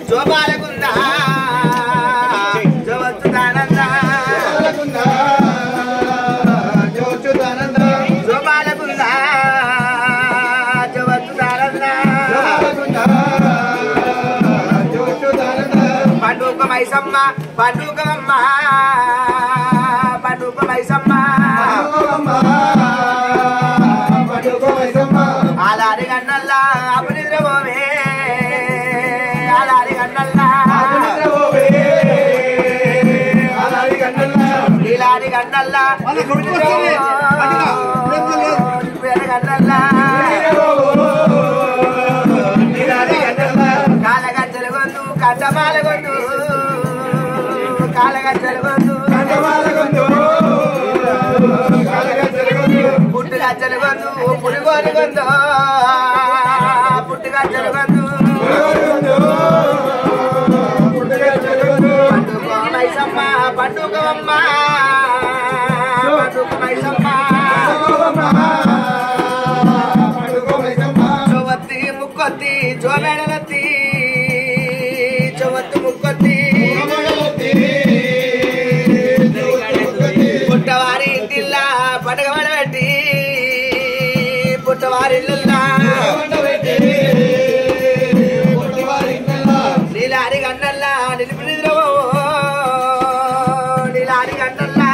జోబాలకుందా జోవచ్చుతానందా జోబాలకుందా జోవచ్చుతానందా పండుగ మైసమ్మ పండుగమ్మ పండుగ మైసమ్మ అలారి గన్నల్లా అపనిద్రవోవే అలారి గన్నల్లా ఇలారి గన్నల్లా గన్నల్లా కాలగజ్జలు గొంతు కంటమాల గొంతు కాలగజ్జలు గొంతు పుట్టుగజ్జలు గొంతు పులిగోలు గొంతు పుట్టుగజ్జలు గొంతు పండుగ మైసమ్మ పండుగమ్మ పండుగ మైసమ్మ చొవత్తి ముక్కొత్తి జోమెడలత్తి చొవత్తి ముక్కొత్తి పుట్టవారి ఇంటిల్లా పండుగ పడబెట్టి పుట్టవారి ఇల్లుల్లా నీలారి గన్నల్లా నిలిపి నిద్రవో నీలారి గన్నల్లా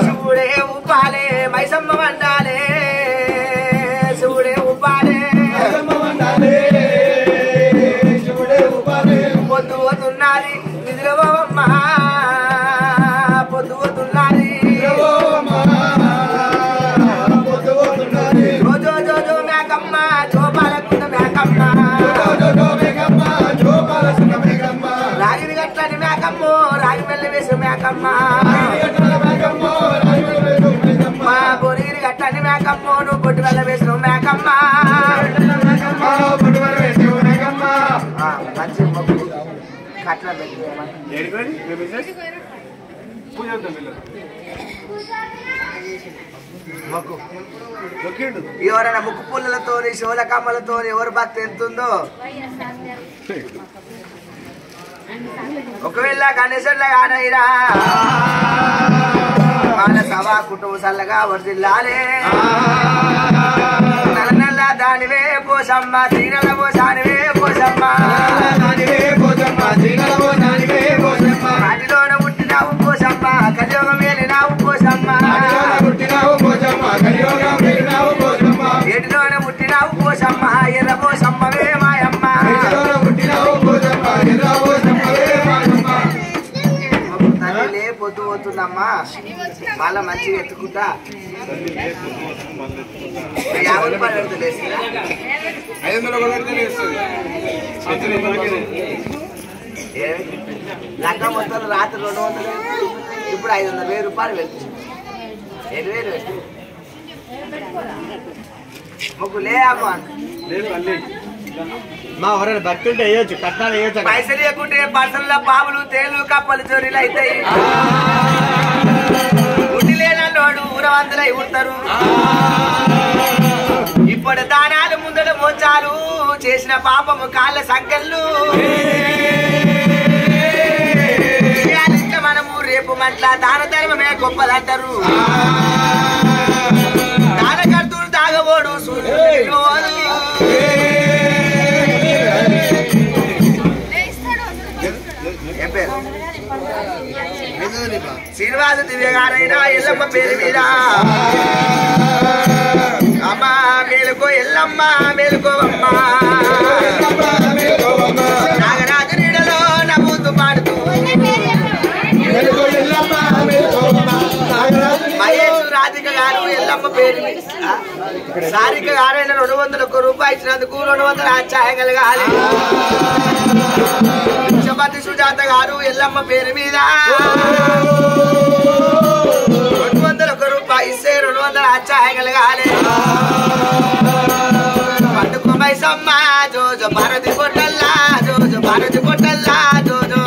శివుడే ఉప్పాలే మైసమ్మ వండాలే శివుడే ఉప్పాలే పొద్దు పోతున్నది నిద్రవోమ్మ పొద్దు పోతున్నది జో జో జో మేకమ్మ జోపాలకుంద మేకమ్మ రాగిని గట్లని మేకమ్మ రాగి మెల్లి వేసి మేకమ్మ మా బొరిగిరి గట్లని మేకమ్మ నువ్వు బొట్టు వెళ్ళ వేసిన మేకమ్మ మంచి కట్ల ఎవరైనా ముక్కు పుల్లలతో శివుల కమ్మలతో ఎవరు భక్తి ఎంతుందో ఒకవేళ గణేశుల కానైనా వాళ్ళ సభా కుటుంబ సల్లగా వర్దిల్లాలే నల్ల నల్ల దానివే పోసమ్మ తీనల పోసానివే పోసమ్మ వాటిలోన పుట్టినావు పోసమ్మ కలియోగం వెళ్ళినావు పోసమ్మ ఎటిలోన పుట్టినావు పోసమ్మ ఎర్ర పోసమ్మవే మాయమ్మ తల్లిలే పొద్దు పోతుందమ్మా వాళ్ళ మంచిగా ఎత్తుకుంటా 50 రూపాయలు పెడుతుంది లగ్గం మొత్తం రాత్రి 200 ఇప్పుడు 500 రూపాయలు పెడుతుంది 7,000 పెడుతుంది ముగ్గు లే అమ్మా మా ఎవరైనా భక్తుంటే వేయచ్చు కట్నాలు వేయచ్చు పైసలు లేకుంటే బట్టల పాములు తేలు కప్పలు చోరీలు అవుతాయి గుడ్డి లేనోడు ఊరవంతులై ఉంటారు ఇప్పుడు దానాలు ముందట మోచాలు చేసిన పాపము కాళ్ళ సంకళ్ళు మనము రేపు మట్ల దాన ధర్మమే గొప్పదంటారు దానకర్తుడు తాగబోడు సూర్యుడు శ్రీనివాస దివ్య గారైనా ఎల్లమ్మ పేరు మీద అమ్మ మేలుకో ఎల్లమ్మ మేలుకోవమ్మ నాగరాజు నీడలో నవ్వుతూ పాడుతూ మహేష్ రాధిక గారు ఎల్లమ్మ పేరు సారిక గారైనా 201 రూపాయలు ఇచ్చినందుకు 200 ఆచాయం కలగాలి చపాతి సుజాత గారు ఎల్లమ్మ పేరు మీద 201 రూపాయలు ఇస్తే 200 ఆచాయం కలగాలి పండుగ మైసమ్మ జోజో భారతి పొట్టల్లా జోజో భారతి పొట్టల్లా జోజో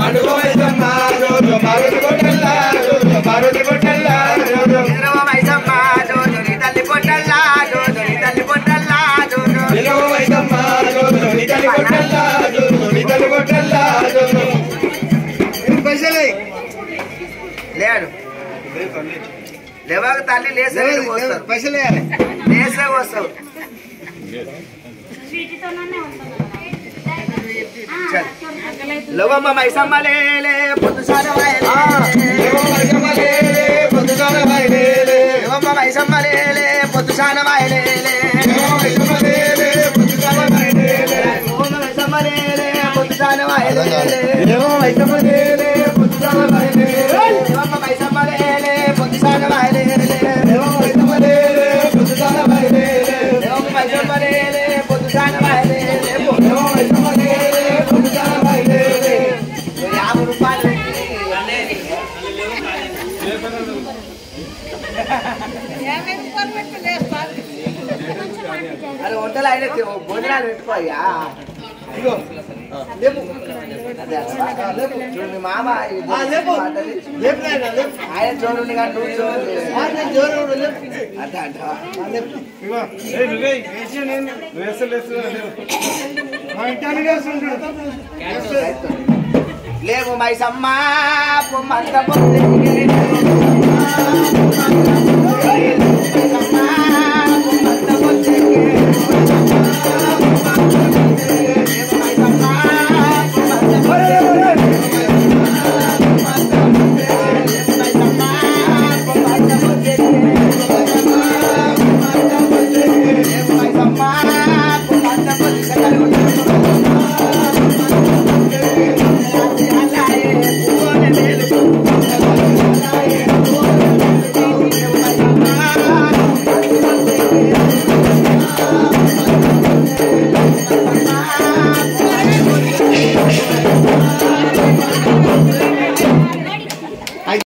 మైసమ్మ జోజో నీ తల్లి పొట్టల్లా జోజో నీ తల్లి పొట్టల్లా జోజో లేవక తల్లి లేసే వస్తారు పైసలు వేయాలి లేసే వస్తావు లవమ్మ మైసమ్మ లేలే పొద్దుసాన లవమ్మ మైసమ్మ లేలే పొద్దుసాన వాయలేలే మైసమ్మ లేలే పొద్దుసాన వాయలేలే మైసమ్మ లేలే పొద్దుసాన వాయలేలే మైసమ్మ లేలే పొద్దుసాన వాయలేలే మైసమ్మ లేలే పొద్దుసాన వాయలేలే మైసమ్మ లేలే పొద్దుసాన వాయలేలే మైసమ్మ లేలే పొద్దుసాన వాయలేలే 50 రూపాయలు అరే వంటలు అయినా భోజనాలు పెట్టుకోయ్యా చూడండి మామ ఆయన చూడండి కానీ నువ్వు చూడండి లేవు మైసమ్మ పొమ్మంత